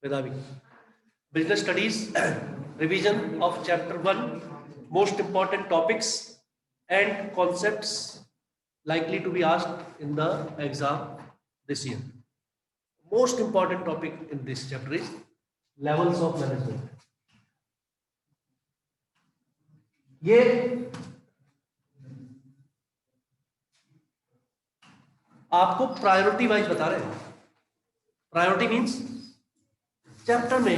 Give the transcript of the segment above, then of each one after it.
Vedavi. Business studies, revision of chapter 1, most important topics and concepts likely to be asked in the exam this year. Most important topic in this chapter is levels of management. ये आपको priority wise बता रहे हैं. Priority means chapter में,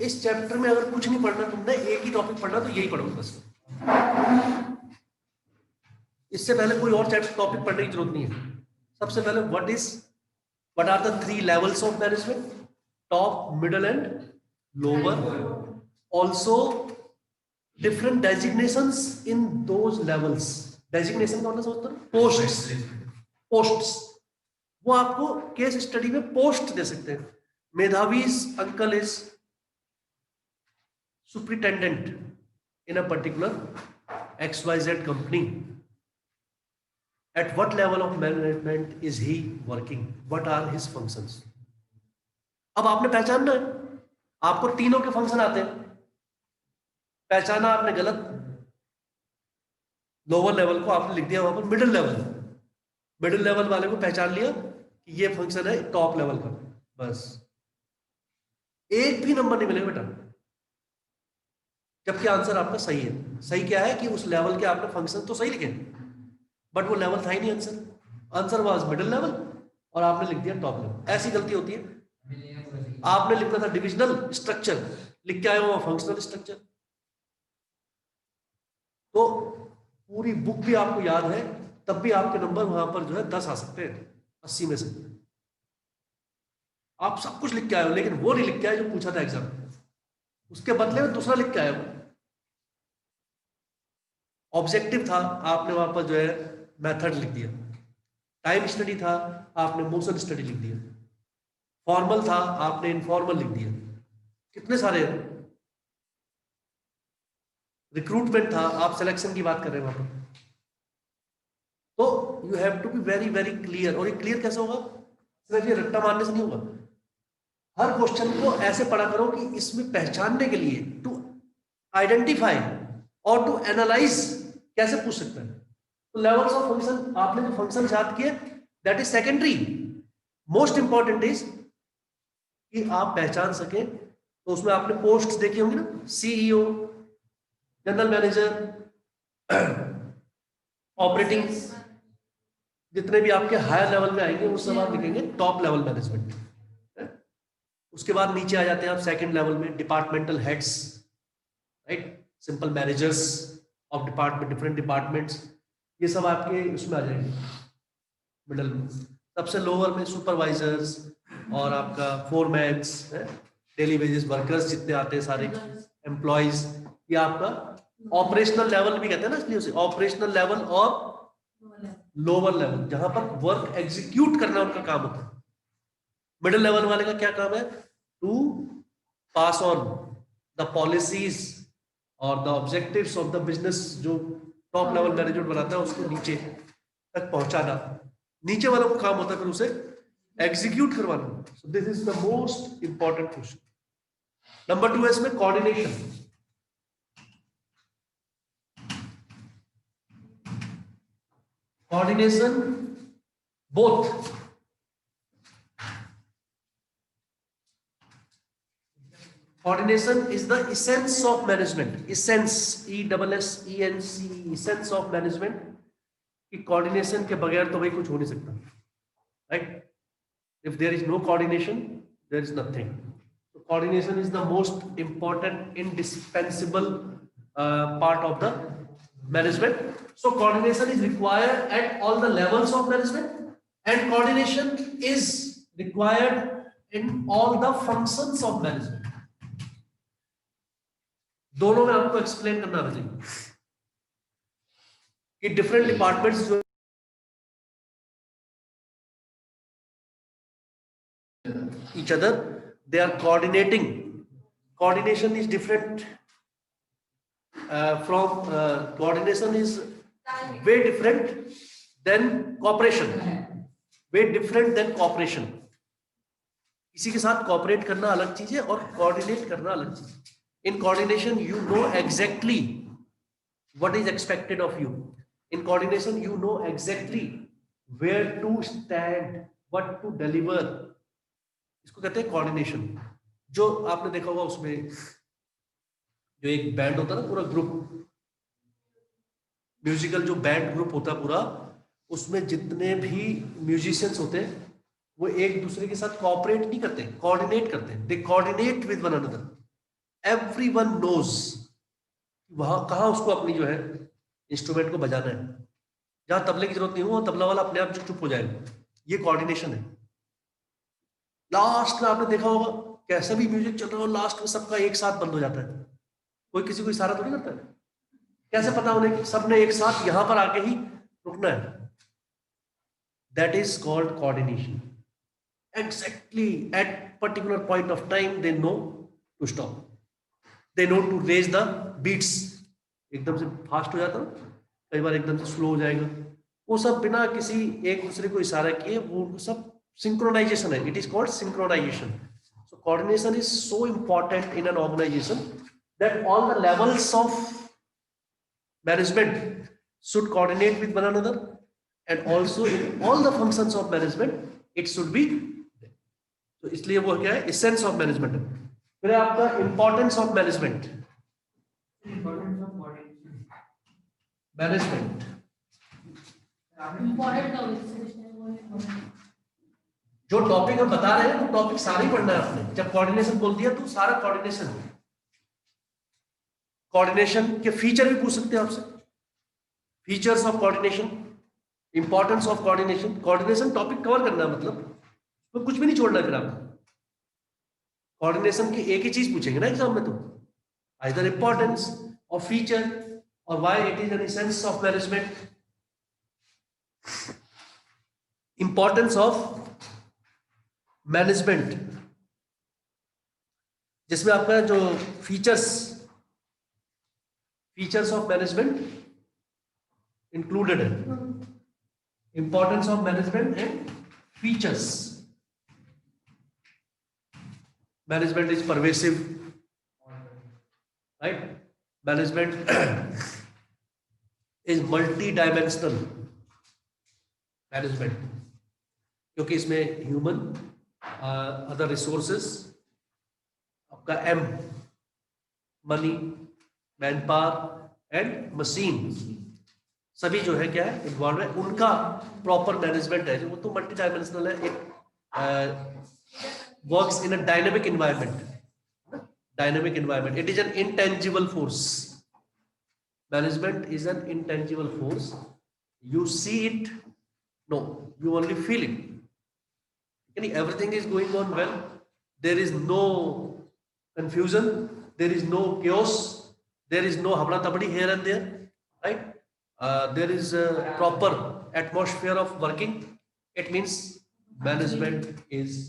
इस chapter में अगर कुछ नहीं पढ़ना, तुमने एक ही टॉपिक पढ़ना तो यही पढ़ो बस. इससे पहले कोई और चैप्टर टॉपिक पढ़ने की जरूरत नहीं है. सबसे पहले what are the 3 levels of management, top, middle and lower. Also different designations in those levels. Designation का मतलब समझते हो? पोस्ट्स. वो आपको केस स्टडी में पोस्ट दे सकते हैं. मेधावी's uncle is superintendent in a particular XYZ company. At what level of management is he working? What are his functions? अब आपने पहचानना है. आपको तीनों के फंक्शन आते हैं. पहचाना आपने गलत, लोअर लेवल को आपने लिख दिया वहां पर मिडिल लेवल. मिडिल लेवल वाले को पहचान लिया कि ये फंक्शन है टॉप लेवल का. बस एक भी नंबर नहीं मिलेगा बेटा, जबकि आंसर आपका सही है. सही क्या है कि उस लेवल के आपने फंक्शन तो सही लिखे, बट वो लेवल था ही नहीं. आंसर वाज मिडिल लेवल और आपने लिख दिया टॉप लेवल. ऐसी गलती होती है. आपने लिखना था डिविजनल स्ट्रक्चर, लिख के आए हो फंक्शनल स्ट्रक्चर. तो पूरी बुक भी आपको याद है, तब भी आपके नंबर वहां पर जो है 10 आ सकते हैं 80 में से. आप सब कुछ लिख के आए हो, लेकिन वो नहीं लिख के आए जो पूछा था एग्जाम. उसके बदले में दूसरा लिख के आए हो. ऑब्जेक्टिव था, आपने वहां पर जो है मेथड लिख दिया. टाइम स्टडी था, आपने मोशन स्टडी लिख दिया. फॉर्मल था, आपने इनफॉर्मल लिख दिया. कितने सारे. रिक्रूटमेंट था, आप सिलेक्शन की बात कर रहे हैं वहां पर. तो you have to be very very clear. और ये क्लियर कैसे होगा? सिर्फ ये रट्टा मारने से नहीं होगा. हर क्वेश्चन को ऐसे पढ़ा करो कि इसमें पहचानने के लिए, टू आइडेंटिफाई और टू एनालाइज कैसे पूछ सकते हैं. तो लेवल्स ऑफ फंक्शन, आपने जो फंक्शन याद किए that is secondary. Most important is कि आप पहचान सकें. तो उसमें आपने पोस्ट देखी होंगी ना, सीईओ, जनरल मैनेजर, ऑपरेटिंग, जितने भी आपके हायर लेवल में आएंगे वो सब आप लिखेंगे टॉप लेवल मैनेजमेंट. उसके बाद नीचे आ जाते हैं आप सेकंड लेवल में, departmental heads, right, simple managers of department, different departments. ये सब आपके उसमें आ जाएंगे मिडल में. सबसे लोअर में सुपरवाइजर्स और आपका फोरमैन्स, डेली वेजेस वर्कर्स जितने आते हैं सारे एम्प्लॉइज. ये आपका ऑपरेशनल लेवल भी कहते हैं ना, इसलिए उसे ऑपरेशनल लेवल और लोअर लेवल, जहां पर वर्क एग्जीक्यूट करना उनका काम होता है. मिडिल लेवल वाले का क्या काम है? To pass on the policies और the objectives of the business. जो टॉप लेवल मैनेजमेंट बनाता है उसको नीचे तक पहुंचाना. नीचे वालों को काम होता है फिर उसे एग्जीक्यूट करवाना. सो this is the most important question. Number 2 है इसमें coordination. Coordination, both. Coordination is the essence of management. Essence, ESSENCE, essence of management. कि coordination के बगैर तो भाई कुछ हो नहीं सकता, right? If there is no coordination, there is nothing. So coordination is the most important, indispensable part of the management. So coordination is required at all the levels of management, and coordination is required in all the functions of management. दोनों में आपको explain करना चाहिए कि different departments जो each other, they are coordinating. Coordination is different from coordination is way different than cooperation. Way different than cooperation. किसी के साथ कोऑपरेट करना अलग चीज है और कोऑर्डिनेट करना अलग चीज है. In coordination you know exactly what is expected of you. In coordination you know exactly where to stand, what to deliver. इसको कहते हैं कोऑर्डिनेशन. जो आपने देखा होगा उसमें जो एक बैंड होता है ना, पूरा ग्रुप, म्यूजिकल जो बैंड ग्रुप होता है पूरा, उसमें जितने भी म्यूजिशियंस होते हैं वो एक दूसरे के साथ कोऑपरेट नहीं करते, कोऑर्डिनेट करते हैं. They coordinate with one another. Everyone knows वहां कहाँ उसको अपनी जो है इंस्ट्रूमेंट को बजाना है. जहां तबले की जरूरत नहीं हो तबला वाला अपने आप चुप हो जाएगा. ये कोऑर्डिनेशन है. लास्ट में आपने देखा होगा कैसा भी म्यूजिक चल रहा हो, लास्ट में सबका एक साथ बंद हो जाता है. कोई किसी को इशारा थोड़ी करता है. कैसे पता उन्हें कि सबने एक साथ यहां पर आके ही रुकना है. That is called coordination. Exactly at particular point of time they know to stop. They know to raise the beats. एकदम से फास्ट हो जाता है, कई बार एकदम से स्लो हो जाएगा. वो सब बिना किसी एक दूसरे को इशारा किए, वो सब सिंक्रोनाइजेशन है. It is called synchronization. So coordination is so important in an organization that all the levels of management should coordinate with one another, and also in all the functions of management it should be. तो इसलिए वो क्या है, essence of management है. फिर आपका importance of management. Management जो topic हम बता रहे हैं वो टॉपिक सारे ही पढ़ना है आपने. जब कोऑर्डिनेशन बोल दिया तो सारा कोऑर्डिनेशन. कोऑर्डिनेशन के फीचर भी पूछ सकते हैं आपसे. Features of coordination, importance of coordination. Coordination topic cover करना है, मतलब तो कुछ भी नहीं छोड़ना है. फिर आपको कोऑर्डिनेशन की एक ही चीज पूछेंगे ना एग्जाम में, तो आइदर इंपॉर्टेंस और फीचर और why it is an essence of management. Importance of management जिसमें आपका जो फीचर्स ऑफ मैनेजमेंट इंक्लूडेड है. Importance of management and features. Management is pervasive, right? Management is multi-dimensional management, क्योंकि इसमें ह्यूमन, अदर रिसोर्सेस, आपका M, money, man power and machine, सभी जो है क्या है इन्वॉल्व है. उनका प्रॉपर मैनेजमेंट है. वो तो मल्टी डायमेंशनल है. एक works in a dynamic environment. Dynamic environment. It is an intangible force. Management is an intangible force. You see it? No, you only feel it. Everything is going on well. There is no confusion. There is no chaos. There is no habla tabdi here and there. Right? There is a proper atmosphere of working. It means management is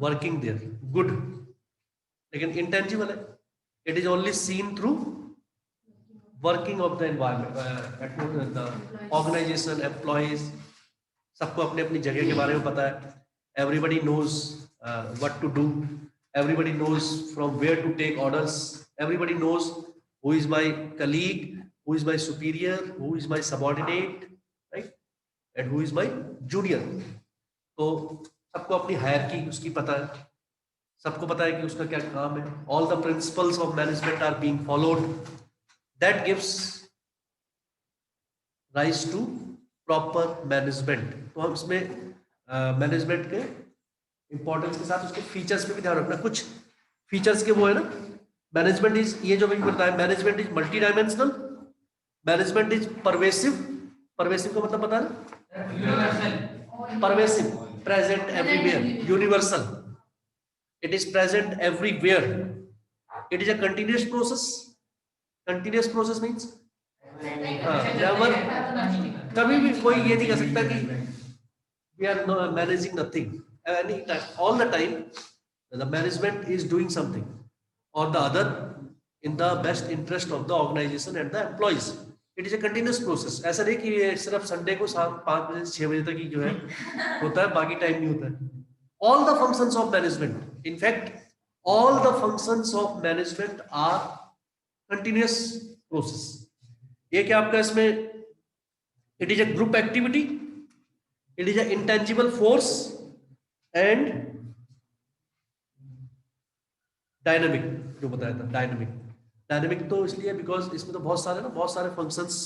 working there. Good. लेकिन intangible है. It is only seen through working of the environment, the organization, employees. सबको अपने अपनी जगह के बारे में पता है. Everybody knows what to do. Everybody knows from where to take orders. Everybody knows who is my colleague, who is my superior, who is my subordinate, right? And who is my junior. तो सबको अपनी hierarchy उसकी पता है. सबको पता है कि उसका क्या काम है. All the principles of management are being followed. That gives rise to proper management. तो हम इसमें मैनेजमेंट के इंपॉर्टेंस के साथ उसके फीचर्स पे भी ध्यान रखना. कुछ फीचर्स के वो है ना, मैनेजमेंट इज, ये जो भी बताया, management is multi dimensional, management is pervasive. Pervasive का मतलब पता है, pervasive, present everywhere, universal. It is present everywhere. It is a continuous process. Continuous process means never, कभी भी कोई ये नहीं कह सकता कि we are managing nothing. Any time, all the time, the management is doing something or the other in the best interest of the organization and the employees. It is a continuous process. ऐसा नहीं कि ये सिर्फ Sunday को शाम 5 बजे से 6 बजे तक ही जो है होता है, बाकी टाइम नहीं होता है. all the functions of management, in fact all the functions of management are continuous process. ये क्या आपका इसमें, it is a group activity, it is a intangible force and dynamic, जो बताया था डायनेमिक तो इसलिए बिकॉज इसमें तो बहुत सारे फंक्शंस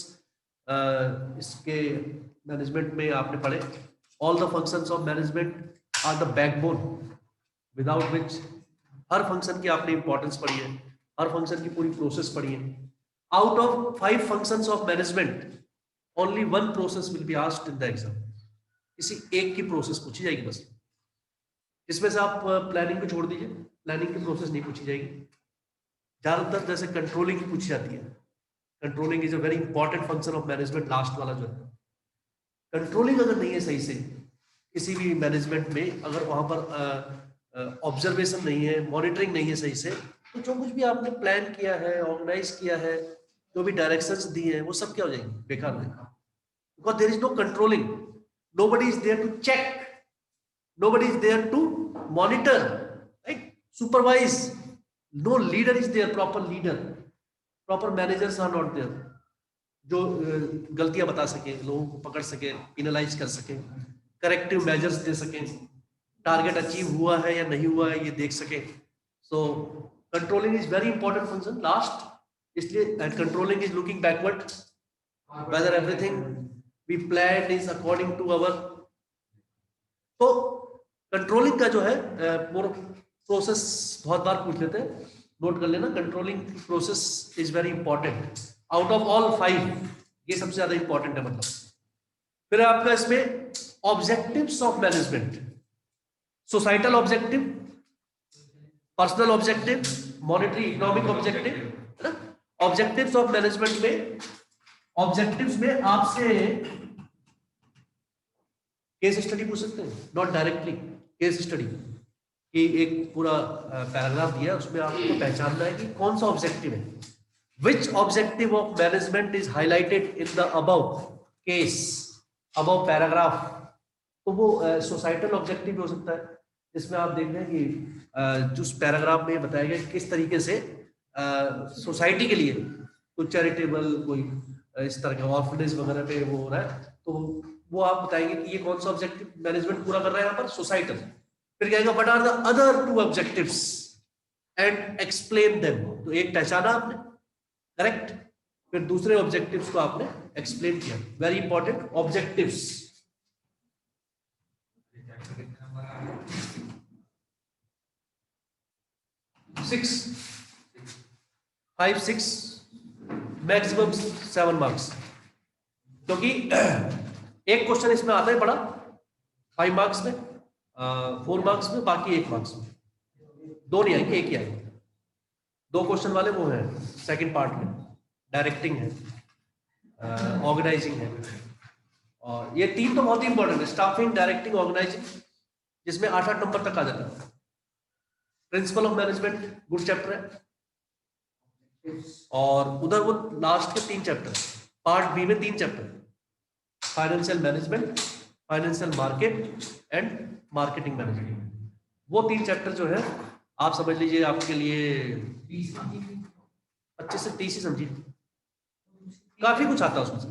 इसके मैनेजमेंट में आपने पढ़े. All the functions of management are the backbone without which, हर फंक्शन की आपने इंपॉर्टेंस पढ़ी है, हर फंक्शन की पूरी प्रोसेस पढ़ी है. Out of 5 functions of management only 1 process will be asked in the exam. किसी एक की प्रोसेस पूछी जाएगी बस. इसमें से आप प्लानिंग को छोड़ दीजिए, प्लानिंग की प्रोसेस नहीं पूछी जाएगी. ज्यादातर जैसे कंट्रोलिंग की पूछी जाती है. Controlling is a very important function of management. Last वाला जो है, कंट्रोलिंग अगर नहीं है सही से किसी भी मैनेजमेंट में, अगर वहां पर ऑब्जर्वेशन नहीं है, मॉनिटरिंग नहीं है सही से, तो जो कुछ भी आपने प्लान किया है, ऑर्गेनाइज किया है, जो भी डायरेक्शंस दी है, वो सब क्या हो जाएंगे, बेकार हो जाएंगे. Because there is no controlling, nobody is there to check, nobody is there to monitor, right, supervise. No leader is there, proper managers are not there जो गलतियां बता सके, लोगों को पकड़ सके, पेनलाइज कर सके, करेक्टिव मेजर्स दे सके, टारगेट अचीव हुआ है या नहीं हुआ है ये देख सके. So controlling is very important function. Last इसलिए controlling is looking backward whether everything we planned is according to our. तो कंट्रोलिंग का जो है प्रोसेस बहुत बार पूछ लेते हैं, नोट कर लेना. Controlling process is very important. Out of all 5 ये सबसे ज्यादा इंपॉर्टेंट है. मतलब फिर आपका इसमें objectives of management, societal objective, personal objective, monetary economic objective, है ना. ऑब्जेक्टिव्स ऑफ मैनेजमेंट में, ऑब्जेक्टिव्स में आपसे केस स्टडी पूछ सकते हैं, नॉट डायरेक्टली. केस स्टडी कि एक पूरा पैराग्राफ दिया है, उसमें आपको पहचानना है कि कौन सा ऑब्जेक्टिव है. Which objective of management is highlighted in the above case, above paragraph. तो वो सोसाइटल ऑब्जेक्टिव भी हो सकता है. इसमें आप देख रहे हैं कि जिस पैराग्राफ में बताया गया किस तरीके से सोसाइटी के लिए कोई चैरिटेबल, कोई इस तरह के ऑर्फनेज वगैरह पे वो हो रहा है, तो वो आप बताएंगे कि ये कौन सा ऑब्जेक्टिव मैनेजमेंट पूरा कर रहा है यहाँ पर, सोसाइटल. फिर कहेगा what are the other 2 objectives and explain them. तो एक पहचाना आपने, करेक्ट, फिर दूसरे ऑब्जेक्टिव्स को आपने एक्सप्लेन किया. Very important objectives. 5, 6 maximum 7 marks. क्योंकि एक क्वेश्चन इसमें आता है बड़ा 5 मार्क्स में, 4 मार्क्स में, बाकी 1 मार्क्स में. 2 नहीं आएंगे, 1 ही आएंगे. 2 क्वेश्चन वाले वो है सेकंड पार्ट में, डायरेक्टिंग है, ऑर्गेनाइजिंग है, और ये 3 तो बहुत ही इंपॉर्टेंट है. स्टाफिंग, डायरेक्टिंग, ऑर्गेनाइजिंग, जिसमें 8 नंबर तक आ जाता है. Principle of management good chapter है, और उधर वो लास्ट के 3 चैप्टर, पार्ट बी में 3 chapter, financial management, financial market and marketing management. वो 3 चैप्टर जो है आप समझ लीजिए आपके लिए 25 से 30 ही समझिए, काफी कुछ आता है उसमें से.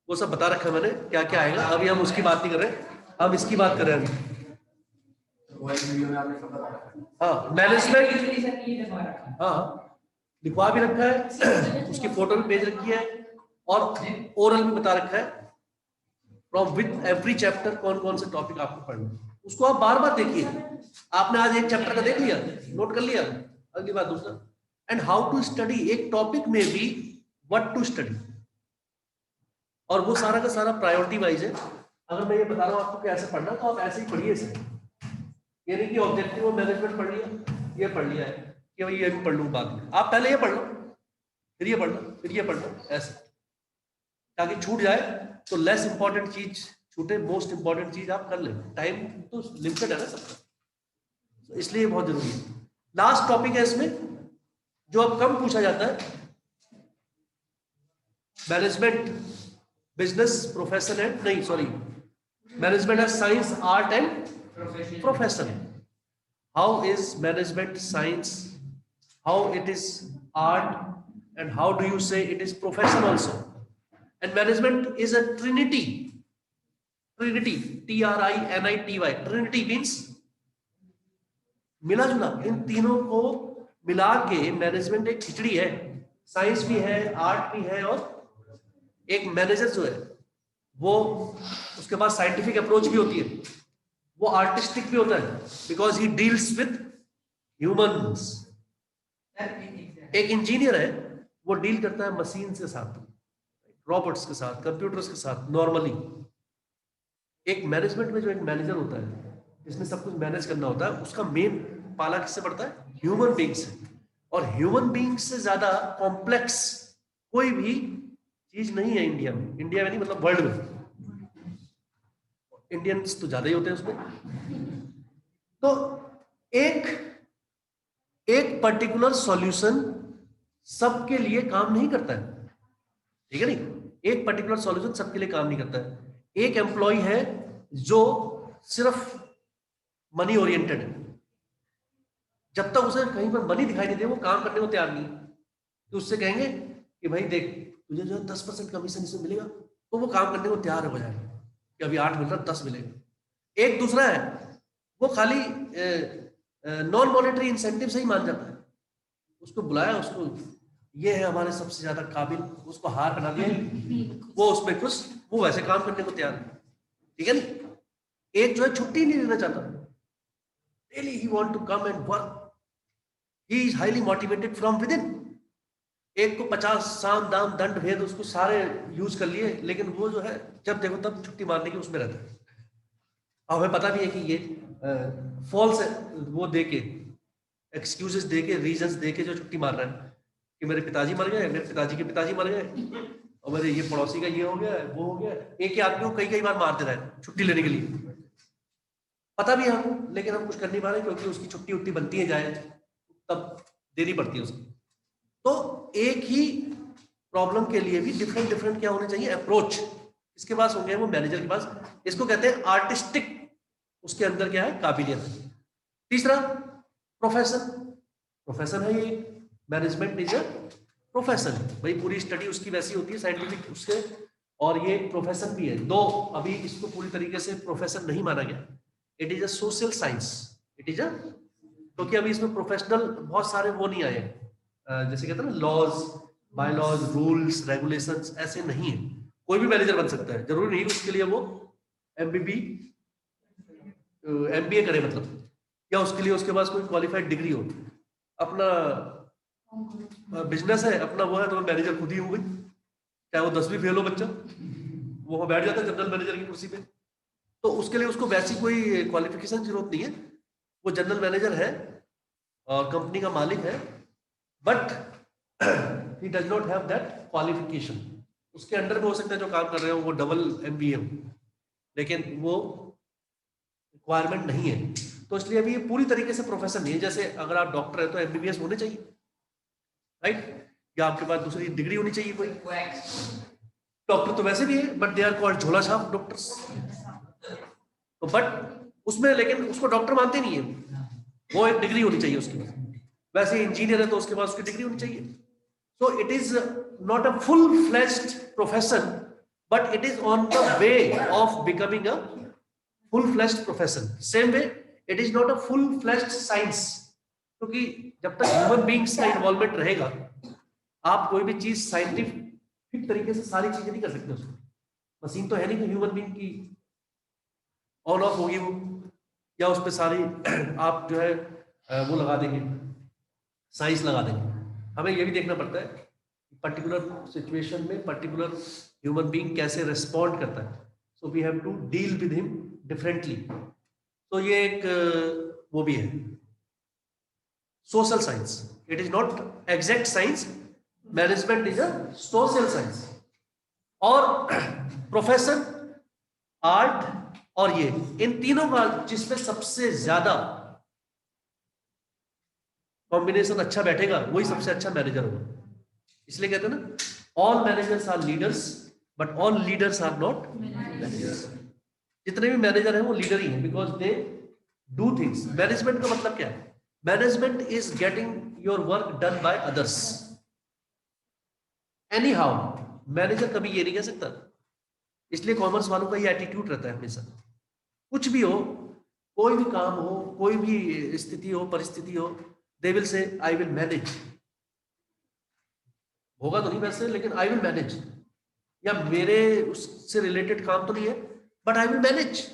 वो सब बता रखा है मैंने क्या क्या आएगा. अभी हम उसकी बात नहीं कर रहे, हम इसकी बात कर रहे हैं अभी. हाँ, मैनेजमेंट, हाँ लिखवा भी रखा है, उसकी फोटो भी भेज रखी है, और ओरल भी बता रखा है फ्रॉम विद एवरी चैप्टर कौन कौन से टॉपिक आपको पढ़ना. उसको आप बार बार देखिए. आपने आज एक चैप्टर का देख लिया, नोट कर लिया, अगली बार दूसरा. एंड हाउ टू स्टडी, एक टॉपिक में भी व्हाट टू स्टडी, और वो सारा का सारा प्रायोरिटी वाइज है. अगर मैं ये बता रहा हूँ आपको कैसे पढ़ना, तो आप ऐसे ही पढ़िए इसे. ये नहीं कि ऑब्जेक्टिव ऑफ मैनेजमेंट पढ़ लिया, ये पढ़ लिया है कि भाई ये भी पढ़ लूँ बाद में. आप पहले ये पढ़ लो, फिर ये पढ़ लो, फिर ये पढ़ लो, ऐसे, ताकि छूट जाए तो लेस इंपॉर्टेंट चीज छूटे, मोस्ट इंपॉर्टेंट चीज आप कर लें. टाइम तो लिमिटेड है ना सबका, तो इसलिए बहुत जरूरी है. लास्ट टॉपिक है इसमें जो अब कम पूछा जाता है, मैनेजमेंट बिजनेस प्रोफेशन एंड नहीं sorry management as science art and profession. How is management science, how it is art, and how do you say it is profession also? And management is a trinity, TRINITY. Trinity means मिला जुला. इन तीनों को मिला के management एक खिचड़ी है. Science भी है, आर्ट भी है, और एक मैनेजर जो है वो उसके पास साइंटिफिक अप्रोच भी होती है, वो आर्टिस्टिक भी होता है, because he deals with humans. एक इंजीनियर है, वो डील करता है मशीन के साथ, रोबोट्स के साथ, कंप्यूटर्स के साथ नॉर्मली. एक मैनेजमेंट में जो एक मैनेजर होता है, जिसमें सब कुछ मैनेज करना होता है, उसका मेन पाला किससे पड़ता है? ह्यूमन बीइंग से. और ह्यूमन बीइंग से ज्यादा कॉम्प्लेक्स कोई भी चीज नहीं है इंडिया में. इंडिया में नहीं, मतलब वर्ल्ड में. इंडियंस तो ज्यादा ही होते हैं उसमें. तो एक पर्टिकुलर सॉल्यूशन सबके लिए काम नहीं करता है, ठीक है नहीं. एक पर्टिकुलर सॉल्यूशन सबके लिए काम नहीं करता है. एक एम्प्लॉय है जो सिर्फ मनी ओरिएंटेड है, जब तक उसे कहीं पर मनी दिखाई नहीं दे वो काम करने को तैयार नहीं. तो उससे कहेंगे कि भाई देख, तुझे जो 10% कमीशन इसमें मिलेगा, तो वो काम करने को तैयार हो जाएगा कि अभी 8 मिल रहा 10 मिलेगा. एक दूसरा है, वो खाली नॉन मॉनेटरी इंसेंटिव से ही मान जाता है. उसको बुलाया, उसको ये है हमारे सबसे ज्यादा काबिल, उसको हार बना दिया, वो उसमें खुश, वो वैसे काम करने को तैयार है, ठीक है ना. एक जो है छुट्टी नहीं लेना चाहता, daily he want to come and work, he is highly motivated from within. एक को 50 साम दाम दंड भेद उसको सारे यूज कर लिए, लेकिन वो जो है जब देखो तब छुट्टी मारने की उसमें रहता है. और हमें पता भी है कि ये फॉल्स वो देके, एक्सक्यूजेस देके, रीजंस देके जो छुट्टी मार रहा है कि मेरे पिताजी मर गए, मेरे पिताजी के पिताजी मर गए, और मेरे ये पड़ोसी का ये हो गया, वो हो गया. एक ही आदमी को कई कई बार मार दे रहा है छुट्टी लेने के लिए. पता भी है हमको, लेकिन हम कुछ कर नहीं पा रहे क्योंकि उसकी छुट्टी उट्टी बनती है जाए तब देनी पड़ती है उसकी. तो एक ही प्रॉब्लम के लिए भी डिफरेंट डिफरेंट क्या होने चाहिए? अप्रोच. इसके पास होंगे वो मैनेजर के पास, इसको कहते हैं आर्टिस्टिक, उसके अंदर क्या है? काबिलियत. तीसरा प्रोफेशन. प्रोफेशन है ये, मैनेजमेंट इज अ प्रोफेशन. भाई पूरी स्टडी उसकी वैसी होती है साइंटिफिक उसके, और ये प्रोफेशन भी है. दो अभी इसको पूरी तरीके से प्रोफेशन नहीं माना गया. It is a social science. It is a, क्योंकि अभी इसमें प्रोफेशनल बहुत सारे वो नहीं आए, जैसे कहते हैं ना लॉज, बायलॉज, रूल्स, रेगुलेशंस, ऐसे नहीं है. कोई भी मैनेजर बन सकता है, जरूरी नहीं उसके लिए वो MBA करे, मतलब, या उसके लिए उसके पास कोई क्वालिफाइड डिग्री हो. अपना बिजनेस है अपना, वो है तो मैनेजर खुद ही हो गई, चाहे वो 10वीं फेल हो बच्चा, वो बैठ जाता है जनरल मैनेजर की कुर्सी पे. तो उसके लिए उसको वैसी कोई क्वालिफिकेशन की जरूरत नहीं है. वो जनरल मैनेजर है और कंपनी का मालिक है, but he does not have that qualification. उसके अंडर में हो सकता है जो काम कर रहे हो वो डबल MBA हो, लेकिन वो रिक्वायरमेंट नहीं है. तो इसलिए अभी ये पूरी तरीके से प्रोफेशन नहीं है. जैसे अगर आप डॉक्टर है तो MBBS होने चाहिए, राइट, या आपके पास दूसरी डिग्री होनी चाहिए कोई. डॉक्टर तो वैसे भी है, बट दे आर कॉल्ड झोला छाप डॉक्टर्स. तो बट उसमें, लेकिन उसको डॉक्टर मानते नहीं है, वो एक डिग्री होनी चाहिए उसके पास. वैसे इंजीनियर है तो उसके पास उसकी डिग्री होनी चाहिए. So it is not a full fledged profession, but it is on the way of becoming a full fledged profession. Same way it is not a full fledged science, क्योंकि जब तक human beings का involvement रहेगा, आप कोई भी चीज scientific तरीके से सारी चीजें नहीं कर सकते उसको. मशीन तो है नहीं कि ह्यूमन बीइंग की ऑन ऑफ होगी वो, या उस पर सारी आप जो है वो लगा देंगे, साइंस लगा देंगे. हमें ये भी देखना पड़ता है पर्टिकुलर सिचुएशन में पर्टिकुलर ह्यूमन बीइंग कैसे रिस्पॉन्ड करता है. So we have to deal with him differently. तो ये एक वो भी है social science. It is not exact science, management is a social science. और प्रोफेशन, आर्ट और ये, इन तीनों का जिसमें सबसे ज्यादा कॉम्बिनेशन अच्छा बैठेगा वही सबसे अच्छा मैनेजर होगा. इसलिए कहते हैं ना all managers are leaders but all leaders are not managers. जितने भी मैनेजर हैं वो लीडर ही हैं, because they do things. Management का मतलब क्या है? Management is getting your work done by others anyhow. Manager कभी ये नहीं कह सकता। इसलिए कॉमर्स वालों का ये एटीट्यूड रहता है हमेशा, कुछ भी हो, कोई भी काम हो, कोई भी स्थिति हो, परिस्थिति हो, they will say I will manage. होगा तो नहीं वैसे, लेकिन आई विल मैनेज, या मेरे उससे रिलेटेड काम तो नहीं है बट आई विल मैनेज।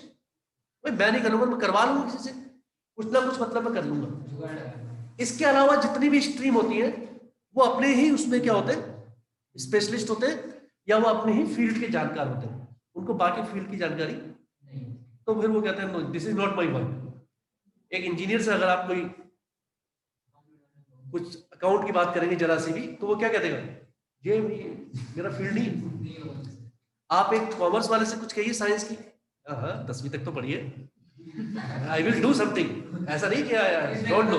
मैं नहीं करूंगा, मैं करवा लूंगा किसी से, कुछ ना कुछ मतलब मैं कर लूंगा। इसके अलावा जितनी भी स्ट्रीम होती है वो अपने ही उसमें क्या होते हैं, स्पेशलिस्ट होते हैं, या वो अपने ही फील्ड के जानकार होते हैं, उनको बाकी फील्ड की जानकारी नहीं। तो फिर वो कहते हैं no this is not my work. एक इंजीनियर से अगर आप कोई कुछ अकाउंट की बात करेंगे जरा सी भी, तो वो क्या कह देगा, ये मेरा फील्ड नहीं। आप एक कॉमर्स वाले से कुछ कहिए साइंस की, हाँ 10वीं तक तो पढ़िए, आई विल डू समथिंग, ऐसा नहीं किया डोंट नो।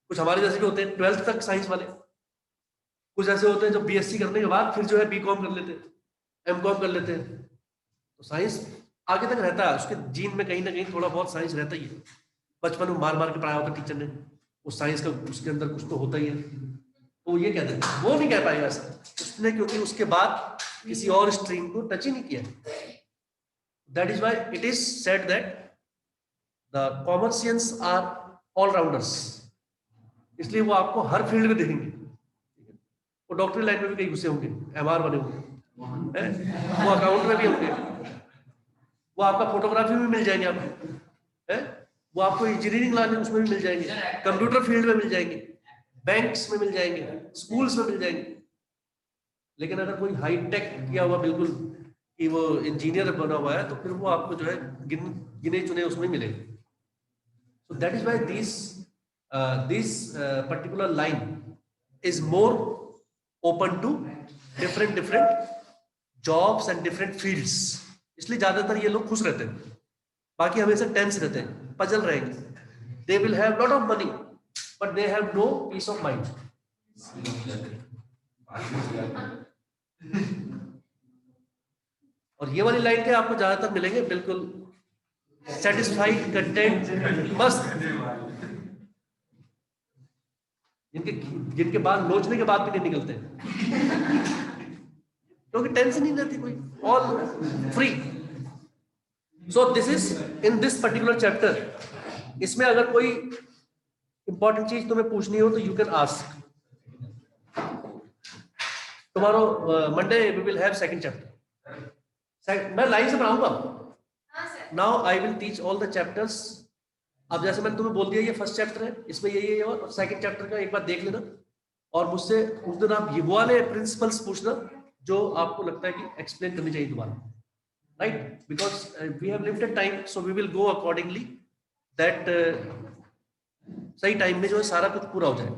कुछ हमारे जैसे भी होते हैं 12th तक साइंस वाले, कुछ ऐसे होते हैं जो बीएससी करने के बाद फिर जो है बीकॉम कर लेते हैं, एमकॉम कर लेते हैं। तो साइंस आगे तक रहता है, उसके जीन में कहीं ना कहीं थोड़ा बहुत साइंस रहता ही है। बचपन में मार मार के पढ़ाया होता टीचर ने, उस साइंस का उसके अंदर कुछ तो होता ही है। तो ये कहते हैं, वो नहीं कह पाएगा ऐसा उसने, क्योंकि उसके बाद किसी और स्ट्रीम को टच ही नहीं किया। That is why it is said that the commercians are allrounders. इसलिए वो आपको हर फील्ड में देखेंगे। वो डॉक्टरी लाइन में भी कहीं घुसे होंगे, एमआर बने होंगे, वो अकाउंट में भी होंगे, वो आपका फोटोग्राफी में मिल जाएंगे आपको, है वो आपको इंजीनियरिंग लाने उसमें भी मिल जाएंगे, कंप्यूटर फील्ड में मिल जाएंगे, बैंक्स में मिल जाएंगे, स्कूल्स में मिल जाएंगे। लेकिन अगर कोई हाई टेक किया हुआ बिल्कुल कि वो इंजीनियर बना हुआ है, तो फिर वो आपको जो है गिने चुने उसमें मिलेंगे। So that is why this particular line is more open to different jobs and different fields. इसलिए ज्यादातर ये लोग खुश रहते हैं, बाकी हमेशा टेंस रहते हैं, पजल रहेंगे। They will have lot of money, but they have no peace of mind. और ये वाली लाइन के आपको ज्यादातर मिलेंगे बिल्कुल सेटिस्फाइड, कंटेंट, मस्त, जिनके बाद लोचने के बाद भी नहीं निकलते क्योंकि टेंशन नहीं रहती कोई, all free. So this is in this particular chapter. इसमें अगर कोई इंपॉर्टेंट चीज तुम्हें पूछनी हो तो you can ask. Tomorrow Monday we will have second chapter. मैं लाइन से पढ़ाऊंगा। Now I will teach all the chapters. अब जैसे मैंने तुम्हें बोल दिया ये फर्स्ट चैप्टर है, इसमें ये और सेकंड चैप्टर का एक बार देख लेना, और मुझसे उस दिन आप ये वाले प्रिंसिपल्स पूछना जो आपको लगता है कि एक्सप्लेन करनी चाहिए दोबारा, right? Because we have limited time, so we will go accordingly that सही टाइम में जो है सारा कुछ पूरा हो जाए।